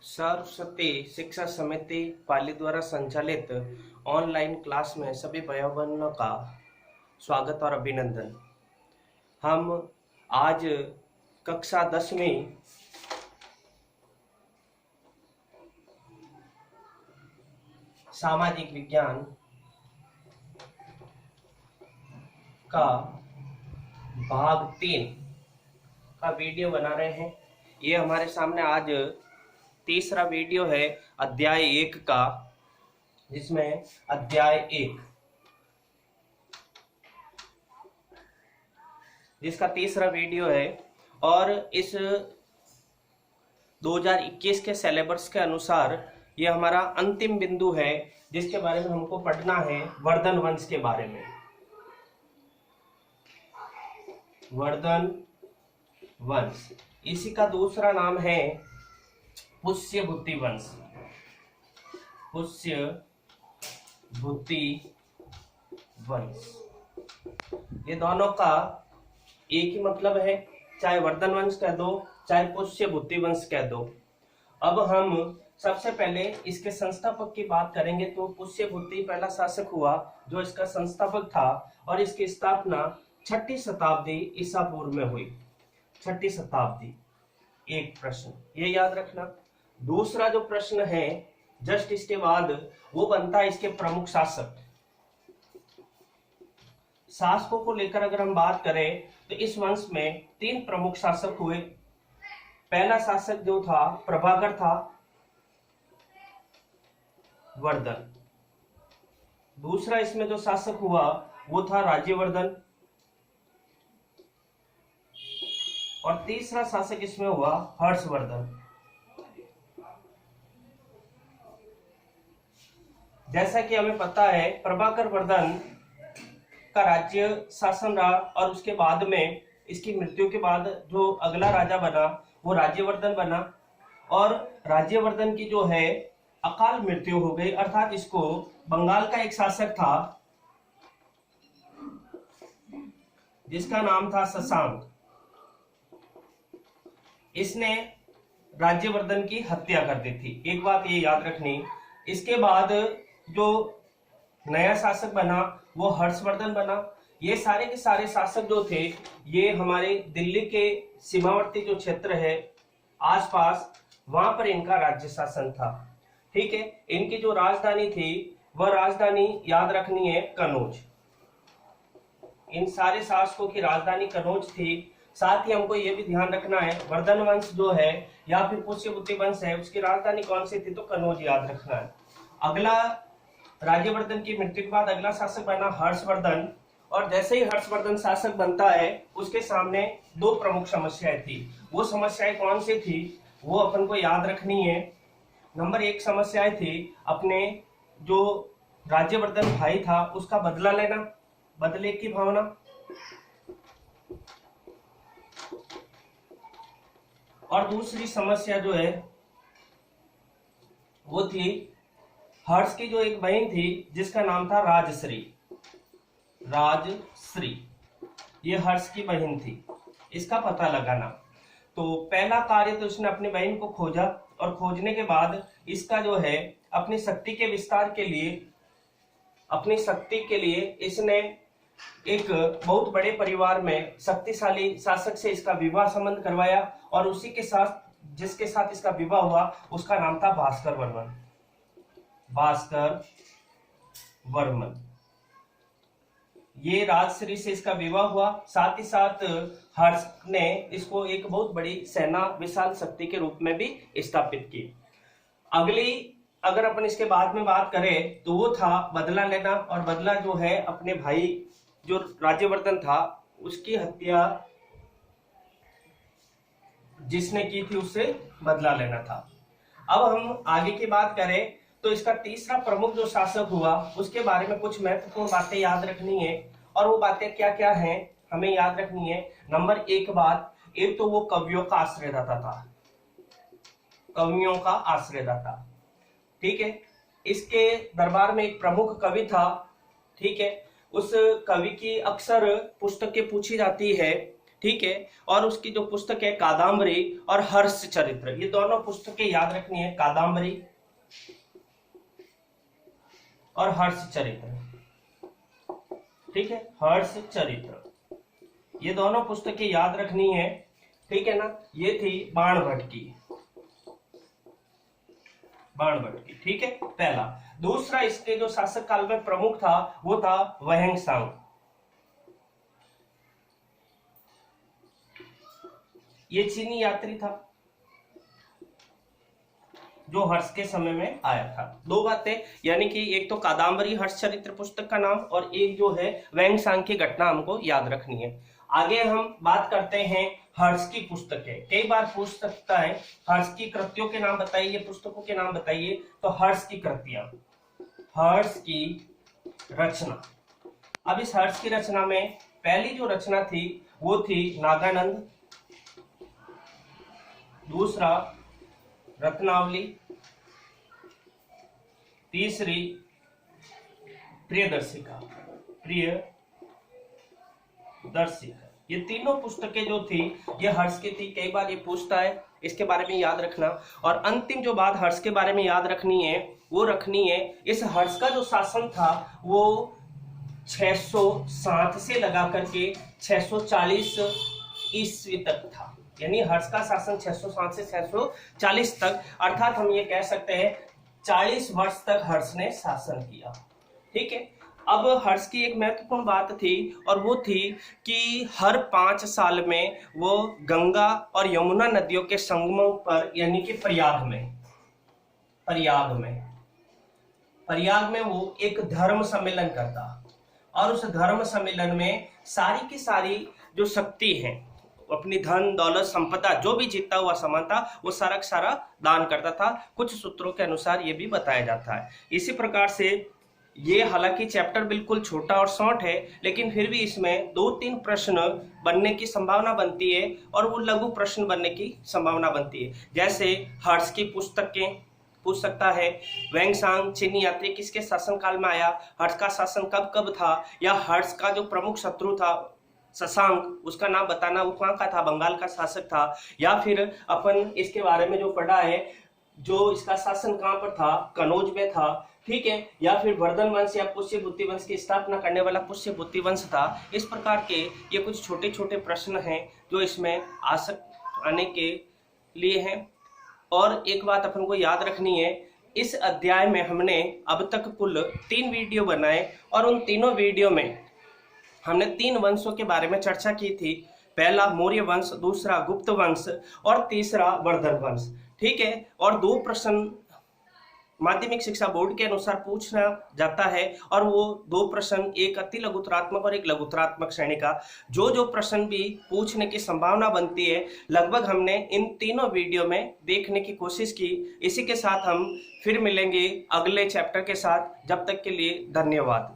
सरस्वती शिक्षा समिति पाली द्वारा संचालित ऑनलाइन क्लास में सभी भाई बहनों का स्वागत और अभिनंदन। हम आज कक्षा 10वीं सामाजिक विज्ञान का भाग 3 का वीडियो बना रहे हैं। ये हमारे सामने आज तीसरा वीडियो है अध्याय 1 का, जिसमें अध्याय 1 जिसका तीसरा वीडियो है। और इस 2021 के सिलेबस के अनुसार ये हमारा अंतिम बिंदु है, जिसके बारे में हमको पढ़ना है वर्धन वंश के बारे में। वर्धन वंश, इसी का दूसरा नाम है पुष्यभूति वंश। पुष्यभूति वंश, ये दोनों का एक ही मतलब है, चाहे वर्धन वंश कह दो चाहे पुष्यभूति वंश कह दो। अब हम सबसे पहले इसके संस्थापक की बात करेंगे। तो पुष्यभूति पहला शासक हुआ जो इसका संस्थापक था, और इसकी स्थापना 6ठी शताब्दी ईसा पूर्व में हुई। 6ठी शताब्दी। एक प्रश्न ये याद रखना। दूसरा जो प्रश्न है जस्ट इसके बाद, वो बनता है इसके प्रमुख शासक। शासकों को लेकर अगर हम बात करें तो इस वंश में 3 प्रमुख शासक हुए। पहला शासक जो था प्रभाकर था वर्धन। दूसरा इसमें जो शासक हुआ वो था राज्यवर्धन, और तीसरा शासक इसमें हुआ हर्षवर्धन। जैसा कि हमें पता है प्रभाकर वर्धन का राज्य शासन रहा, और उसके बाद में इसकी मृत्यु के बाद जो अगला राजा बना वो राज्यवर्धन बना। और राज्यवर्धन की जो है अकाल मृत्यु हो गई, अर्थात इसको बंगाल का एक शासक था जिसका नाम था शशांक। इसने राज्यवर्धन की हत्या कर दी थी। एक बात ये याद रखनी। इसके बाद जो नया शासक बना वो हर्षवर्धन बना। ये सारे के सारे शासक जो थे ये हमारे दिल्ली के सीमावर्ती जो क्षेत्र है आसपास, वहां पर इनका राज्य शासन था। ठीक है, इनकी जो राजधानी थी वह राजधानी याद रखनी है कनौज। इन सारे शासकों की राजधानी कनौज थी। साथ ही हमको ये भी ध्यान रखना है वर्धन वंश जो है या फिर पुष्यभूति वंश है उसकी राजधानी कौन सी थी, तो कनौज याद रखना है। अगला राज्यवर्धन की मृत्यु के बाद अगला शासक बना हर्षवर्धन, और जैसे ही हर्षवर्धन शासक बनता है उसके सामने 2 प्रमुख समस्याएं थी। वो समस्याएं कौन सी थी वो अपन को याद रखनी है। नंबर 1 समस्याएं थी अपने जो राज्यवर्धन भाई था उसका बदला लेना, बदले की भावना। और दूसरी समस्या जो है वो थी हर्ष की जो एक बहन थी जिसका नाम था राजश्री। राजश्री ये हर्ष की बहन थी, इसका पता लगाना। तो पहला कार्य तो उसने अपनी बहन को खोजा, और खोजने के बाद इसका जो है अपनी शक्ति के विस्तार के लिए, अपनी शक्ति के लिए इसने एक बहुत बड़े परिवार में शक्तिशाली शासक से इसका विवाह संबंध करवाया, और उसी के साथ जिसके साथ इसका विवाह हुआ उसका नाम था भास्कर वर्मन। भास्कर वर्मन, ये राजश्री से इसका विवाह हुआ। साथ ही साथ हर्ष ने इसको एक बहुत बड़ी सेना, विशाल शक्ति के रूप में भी स्थापित की। अगली अगर अपन इसके बाद में बात करें तो वो था बदला लेना, और बदला जो है अपने भाई जो राज्यवर्धन था उसकी हत्या जिसने की थी उससे बदला लेना था। अब हम आगे की बात करें तो इसका तीसरा प्रमुख जो शासक हुआ उसके बारे में कुछ महत्वपूर्ण बातें याद रखनी है, और वो बातें क्या क्या हैं हमें याद रखनी है। नंबर 1 बात, एक तो वो कवियों का आश्रयदाता था, कवियों का आश्रयदाता। ठीक है, इसके दरबार में एक प्रमुख कवि था। ठीक है, उस कवि की अक्सर पुस्तकें पूछी जाती है। ठीक है। और उसकी जो पुस्तक है कादम्बरी और हर्ष चरित्र, ये दोनों पुस्तकें याद रखनी है, कादम्बरी और हर्ष चरित्र, ठीक है, हर्ष चरित्र, ये दोनों पुस्तकें याद रखनी है, ठीक है ना। ये थी बाणभट्ट की, ठीक है, पहला। दूसरा इसके जो शासक काल में प्रमुख था वो था वहेंगसांग, ये चीनी यात्री था जो हर्ष के समय में आया था। दो बातें, यानी कि एक तो कादम्बरी हर्ष चरित्र पुस्तक का नाम और एक जो है वहेंगसांग की घटना हमको याद रखनी है। आगे हम बात करते हैं हर्ष की पुस्तकें। कई बार पूछ सकता है हर्ष की कृतियों के नाम बताइए, पुस्तकों के नाम बताइए, तो हर्ष की कृतियां, हर्ष की रचना। अब इस हर्ष की रचना में पहली जो रचना थी वो थी नागानंद, दूसरा रत्नावली, तीसरी प्रियदर्शिका, ये तीनों पुस्तकें जो थी ये हर्ष की थी। कई बार ये पूछता है, इसके बारे में याद रखना। और अंतिम जो बात हर्ष के बारे में याद रखनी है वो रखनी है, इस हर्ष का जो शासन था वो 607 से लगा करके 640 ईस्वी तक था, यानी हर्ष का शासन 607 से 640 तक, अर्थात हम ये कह सकते हैं 40 वर्ष तक हर्ष ने शासन किया, ठीक है। अब हर्ष की एक महत्वपूर्ण बात थी और वो थी कि हर 5 साल में वो गंगा और यमुना नदियों के संगमों पर, यानी कि प्रयाग में वो एक धर्म सम्मेलन करता और उस धर्म सम्मेलन में सारी की सारी जो शक्ति है, अपनी धन दौलत संपदा जो भी जीता हुआ सामान था वो सारा का सारा दान करता था। कुछ सूत्रों के अनुसार ये भी बताया जाता है। इसी प्रकार से ये, हालांकि चैप्टर बिल्कुल छोटा और शॉर्ट है, लेकिन फिर भी इसमें 2-3 प्रश्न बनने की संभावना बनती है और वो लघु प्रश्न बनने की संभावना बनती है। जैसे हर्ष की पुस्तकें पूछ सकता है, वहेंगसांग चीनी यात्री किसके शासनकाल में आया, हर्ष का शासन कब कब था, या हर्ष का जो प्रमुख शत्रु था शशांक, उसका नाम बताना, वो कहाँ का था, बंगाल का शासक था। या फिर अपन इसके बारे में जो पढ़ा है, जो इसका शासन कहाँ पर था, कनौज में था, ठीक है। या फिर वर्धन वंश या पुष्यभूति वंश की स्थापना करने वाला पुष्यभूति वंश था। इस प्रकार के ये कुछ छोटे छोटे प्रश्न हैं जो इसमें आने के लिए हैं। और एक बात अपन को याद रखनी है, इस अध्याय में हमने अब तक कुल 3 वीडियो बनाए और उन तीनों वीडियो में हमने 3 वंशों के बारे में चर्चा की थी। पहला मौर्य वंश, दूसरा गुप्त वंश और तीसरा वर्धन वंश, ठीक है। और 2 प्रश्न माध्यमिक शिक्षा बोर्ड के अनुसार पूछना जाता है और वो 2 प्रश्न, एक अति लघुतरात्मक और एक लघुतरात्मक श्रेणी का, जो प्रश्न भी पूछने की संभावना बनती है लगभग हमने इन तीनों वीडियो में देखने की कोशिश की। इसी के साथ हम फिर मिलेंगे अगले चैप्टर के साथ। जब तक के लिए धन्यवाद।